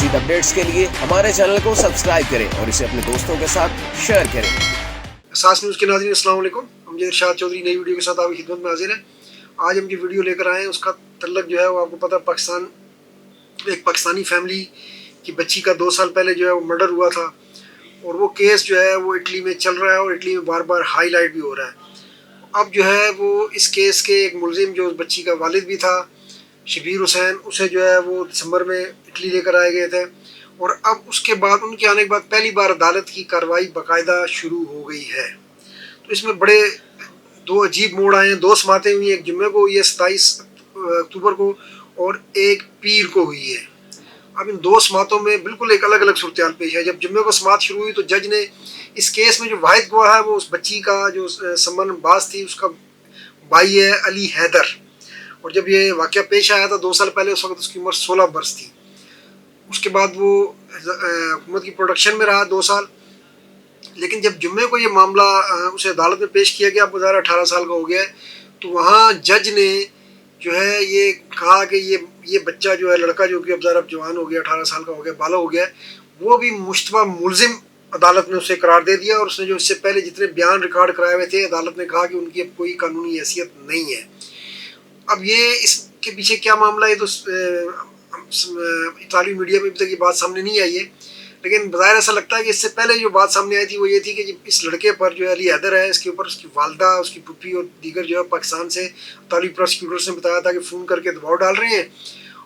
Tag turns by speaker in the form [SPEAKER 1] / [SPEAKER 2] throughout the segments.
[SPEAKER 1] مزید اپڈیٹس کے لیے ہمارے چینل کو سبسکرائب کریں اور اسے اپنے دوستوں کے ساتھ شیئر کریں۔
[SPEAKER 2] اساس نیوز کے ناظرین السلام علیکم، ہم ارشاد چودھری نئی ویڈیو کے ساتھ آپ کی خدمت میں حاضر ہیں۔ آج ہم جو ویڈیو لے کر آئے ہیں اس کا تعلق جو ہے وہ آپ کو پتہ ایک پاکستانی فیملی کی بچی کا 2 سال پہلے جو ہے وہ مرڈر ہوا تھا، اور وہ کیس جو ہے وہ اٹلی میں چل رہا ہے اور اٹلی میں بار بار ہائی لائٹ بھی ہو رہا ہے۔ اب جو ہے وہ اس کیس کے ایک ملزم جو اس بچی کا والد بھی تھا، شبیر حسین، اسے جو ہے وہ دسمبر میں اٹلی لے کر آئے گئے تھے، اور اب اس کے بعد ان کے آنے کے بعد پہلی بار عدالت کی کارروائی باقاعدہ شروع ہو گئی ہے۔ تو اس میں بڑے 2 عجیب موڑ آئے ہیں، 2 سماعتیں ہوئی ہیں، ایک جمعے کو ہوئی ہے 27 اکتوبر کو، اور ایک پیر کو ہوئی ہے۔ اب ان 2 سماعتوں میں بالکل ایک الگ الگ صورتحال پیش ہے۔ جب جمعے کو سماعت شروع ہوئی تو جج نے اس کیس میں جو واحد گواہ ہے وہ اس بچی کا جو سمن باز تھی، اس کا بھائی ہے علی حیدر، اور جب یہ واقعہ پیش آیا تھا 2 سال پہلے، اس وقت اس کی عمر 16 برس تھی۔ اس کے بعد وہ حکومت کی پروڈکشن میں رہا 2 سال، لیکن جب جمعے کو یہ معاملہ اسے عدالت میں پیش کیا گیا، اب ظاہر 18 سال کا ہو گیا ہے، تو وہاں جج نے جو ہے یہ کہا کہ یہ بچہ جو ہے، لڑکا جو کہ اب ظاہر جوان ہو گیا، 18 سال کا ہو گیا، بالغ ہو گیا، وہ بھی مشتبہ ملزم عدالت نے اسے قرار دے دیا، اور اس نے جو اس سے پہلے جتنے بیان ریکارڈ کرائے ہوئے تھے، عدالت نے کہا کہ ان کی اب کوئی قانونی حیثیت نہیں ہے۔ اب یہ اس کے پیچھے کیا معاملہ ہے تو اطالوی میڈیا میں ابھی تک یہ بات سامنے نہیں آئی ہے، لیکن بظاہر ایسا لگتا ہے کہ اس سے پہلے جو بات سامنے آئی تھی وہ یہ تھی کہ اس لڑکے پر جو علی حیدر ہے، اس کے اوپر اس کی والدہ، اس کی پھوپھی اور دیگر جو ہے پاکستان سے اطالوی پروسیکیوٹرز نے بتایا تھا کہ فون کر کے دباؤ ڈال رہے ہیں،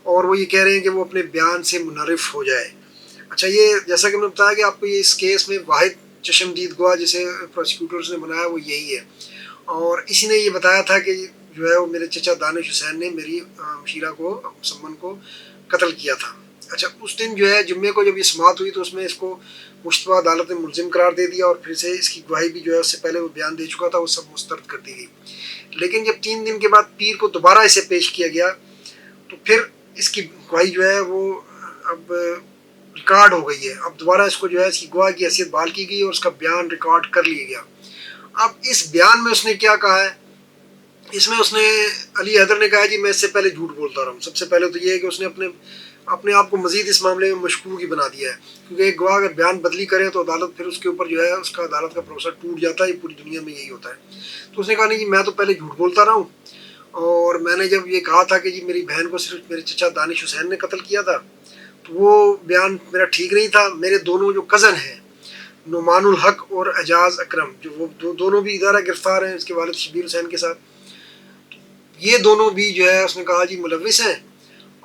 [SPEAKER 2] اور وہ یہ کہہ رہے ہیں کہ وہ اپنے بیان سے منحرف ہو جائے۔ اچھا، یہ جیسا کہ میں نے بتایا کہ آپ کو یہ اس کیس میں واحد چشمدید گواہ جسے پروسیکیوٹرز نے بنایا وہ یہی ہے، اور اسی نے یہ بتایا تھا کہ جو ہے وہ میرے چچا دانش حسین نے میری مشیرہ کو، مسمن کو قتل کیا تھا۔ اچھا، اس دن جو ہے جمعے کو جب یہ سماعت ہوئی تو اس میں اس کو مشتبہ عدالت نے ملزم قرار دے دیا، اور پھر سے اس کی گواہی بھی جو ہے اس سے پہلے وہ بیان دے چکا تھا وہ سب مسترد کر دی گئی۔ لیکن جب 3 دن کے بعد پیر کو دوبارہ اسے پیش کیا گیا تو پھر اس کی گواہی جو ہے وہ اب ریکارڈ ہو گئی ہے۔ اب دوبارہ اس کو جو ہے اس کی گواہ کی حیثیت بحال کی گئی اور اس کا بیان ریکارڈ کر لیا گیا۔ اب اس بیان میں اس نے کیا کہا ہے؟ اس میں اس نے علی حیدر نے کہا جی میں اس سے پہلے جھوٹ بولتا رہا ہوں۔ سب سے پہلے تو یہ ہے کہ اس نے اپنے آپ کو مزید اس معاملے میں مشکوک ہی بنا دیا ہے، کیونکہ ایک گواہ اگر بیان بدلی کرے تو عدالت پھر اس کے اوپر جو ہے اس کا عدالت کا بھروسہ ٹوٹ جاتا ہے، یہ پوری دنیا میں یہی ہوتا ہے۔ تو اس نے کہا نہیں جی میں تو پہلے جھوٹ بولتا رہا ہوں، اور میں نے جب یہ کہا تھا کہ جی میری بہن کو صرف میرے چچا دانش حسین نے قتل کیا تھا تو وہ بیان میرا ٹھیک نہیں تھا۔ میرے دونوں جو کزن ہیں، نعمان الحق اور اعجاز اکرم، جو وہ دونوں بھی ادارہ گرفتار ہیں اس کے والد شبیر حسین کے ساتھ، یہ دونوں بھی جو ہے اس نے کہا جی ملوث ہیں،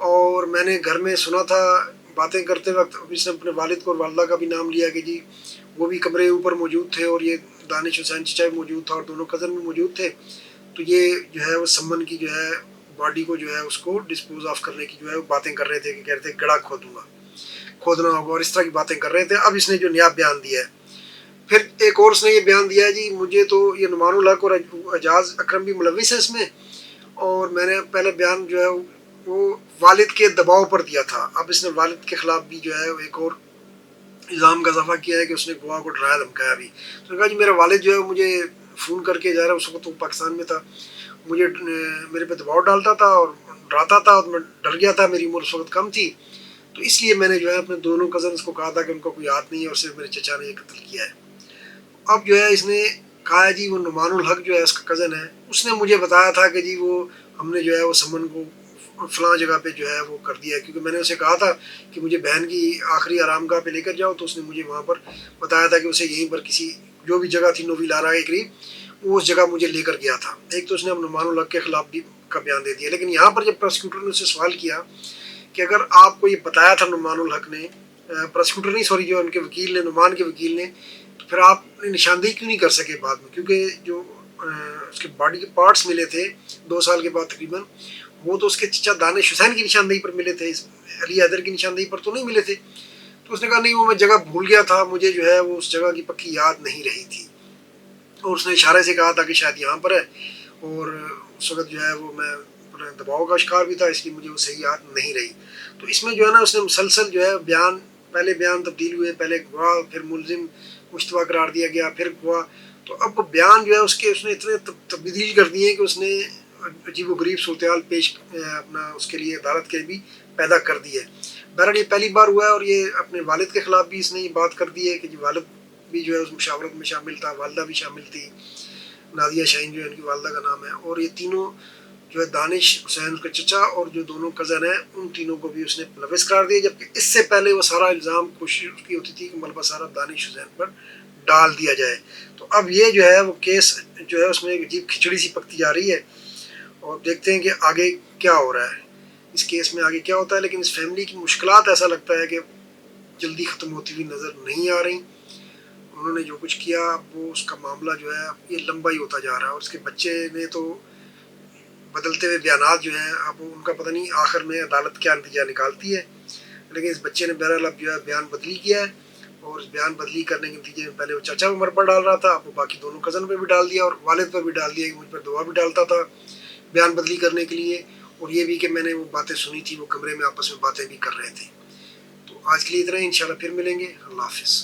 [SPEAKER 2] اور میں نے گھر میں سنا تھا باتیں کرتے وقت، اس نے اپنے والد کو اور والدہ کا بھی نام لیا کہ جی وہ بھی کمرے اوپر موجود تھے، اور یہ دانش حسین چچا بھی موجود تھا اور دونوں کزن بھی موجود تھے، تو یہ جو ہے وہ سمن کی جو ہے باڈی کو جو ہے اس کو ڈسپوز آف کرنے کی جو ہے وہ باتیں کر رہے تھے کہ کہہ رہے تھے گڑھا کھودنا ہوگا، اور اس طرح کی باتیں کر رہے تھے۔ اب اس نے جو نیا بیان دیا ہے، پھر ایک اور اس نے یہ بیان دیا ہے جی مجھے تو یہ نعمان الحق اور اعجاز اکرم بھی ملوث ہیں اس میں، اور میں نے پہلے بیان جو ہے وہ والد کے دباؤ پر دیا تھا۔ اب اس نے والد کے خلاف بھی جو ہے ایک اور الزام کا اضافہ کیا ہے کہ اس نے گواہ کو ڈرایا دھمکایا بھی۔ تو نے کہا جی میرا والد جو ہے مجھے فون کر کے جا رہا ہے، اس وقت وہ پاکستان میں تھا، مجھے میرے پہ دباؤ ڈالتا تھا اور ڈراتا تھا، اور میں ڈر گیا تھا، میری عمر اس وقت کم تھی، تو اس لیے میں نے جو ہے اپنے دونوں کزنس کو کہا تھا کہ ان کو کوئی ہاتھ نہیں ہے اور صرف میرے چچا نے یہ قتل کیا ہے۔ اب جو ہے اس نے کہا ہے جی وہ نعمان الحق جو ہے اس کا کزن ہے، اس نے مجھے بتایا تھا کہ جی وہ ہم نے جو ہے وہ سمن کو فلاں جگہ پہ جو ہے وہ کر دیا ہے، کیونکہ میں نے اسے کہا تھا کہ مجھے بہن کی آخری آرام گاہ پہ لے کر جاؤ، تو اس نے مجھے وہاں پر بتایا تھا کہ اسے یہیں پر کسی جو بھی جگہ تھی نوی لارا کے قریب، وہ اس جگہ مجھے لے کر گیا تھا۔ ایک تو اس نے اب نعمان الحق کے خلاف بھی کا بیان دے دیا، لیکن یہاں پر جب پروسیکیوٹر نے اس سے سوال کیا کہ اگر آپ کو یہ بتایا تھا نعمان الحق نے، پروسیکیوٹر نہیں سوری جو ان کے وکیل نے، نعمان کے وکیل نے، تو پھر آپ نے نشاندہی کیوں نہیں کر سکے بعد میں؟ کیونکہ جو اس کے باڈی کے پارٹس ملے تھے 2 سال کے بعد تقریباً، وہ تو اس کے چچا دانش حسین کی نشاندہی پر ملے تھے، علی حیدر کی نشاندہی پر تو نہیں ملے تھے۔ تو اس نے کہا نہیں وہ میں جگہ بھول گیا تھا، مجھے جو ہے وہ اس جگہ کی پکی یاد نہیں رہی تھی، اور اس نے اشارے سے کہا تھا کہ شاید یہاں پر ہے، اور اس وقت جو ہے وہ میں دباؤ کا شکار بھی تھا، اس لیے مجھے وہ صحیح یاد نہیں رہی۔ تو اس میں جو ہے نا اس نے مسلسل جو ہے بیان، پہلے بیان تبدیل ہوئے، پہلے گواہ، پھر ملزم مشتبہ قرار دیا گیا، پھر گواہ، تو اب بیان جو ہے اس نے اتنے تبدیل کر دیے ہیں کہ اس نے عجیب و غریب صورتحال پیش اپنا اس کے لیے عدالت کے بھی پیدا کر دی ہے۔ بہرحال یہ پہلی بار ہوا ہے، اور یہ اپنے والد کے خلاف بھی اس نے یہ بات کر دی ہے کہ والد بھی جو ہے اس مشاورت میں شامل تھا، والدہ بھی شامل تھی، نادیہ شاہین جو ہے ان کی والدہ کا نام ہے، اور یہ تینوں جو ہے دانش حسین اس کا چچا اور جو دونوں کزن ہیں ان تینوں کو بھی اس نے ملوث قرار دیا، جبکہ اس سے پہلے وہ سارا الزام کوشش اس کی ہوتی تھی کہ ملبہ سارا دانش حسین پر ڈال دیا جائے۔ تو اب یہ جو ہے وہ کیس جو ہے اس میں ایک عجیب کھچڑی سی پکتی جا رہی ہے، اور دیکھتے ہیں کہ آگے کیا ہو رہا ہے، اس کیس میں آگے کیا ہوتا ہے۔ لیکن اس فیملی کی مشکلات ایسا لگتا ہے کہ جلدی ختم ہوتی ہوئی نظر نہیں آ رہی۔ انہوں نے جو کچھ کیا وہ اس کا معاملہ جو ہے یہ لمبا ہی ہوتا جا رہا ہے، اور اس کے بچے نے تو بدلتے ہوئے بیانات جو ہیں اب ان کا پتہ نہیں آخر میں عدالت کیا نتیجہ نکالتی ہے، لیکن اس بچے نے بہرحال اب جو ہے بیان بدلی کیا ہے، اور اس بیان بدلی کرنے کے نتیجے میں پہلے وہ چاچا عمر پر ڈال رہا تھا، اب وہ باقی دونوں کزن پہ بھی ڈال دیا، اور والد پر بھی ڈال دیا کہ مجھ پر دعا بھی ڈالتا تھا بیان بدلی کرنے کے لیے، اور یہ بھی کہ میں نے وہ باتیں سنی تھی، وہ کمرے میں آپس میں باتیں بھی کر رہے تھے۔ تو آج کے لیے اتنا ہی، انشاءاللہ پھر ملیں گے، اللہ حافظ۔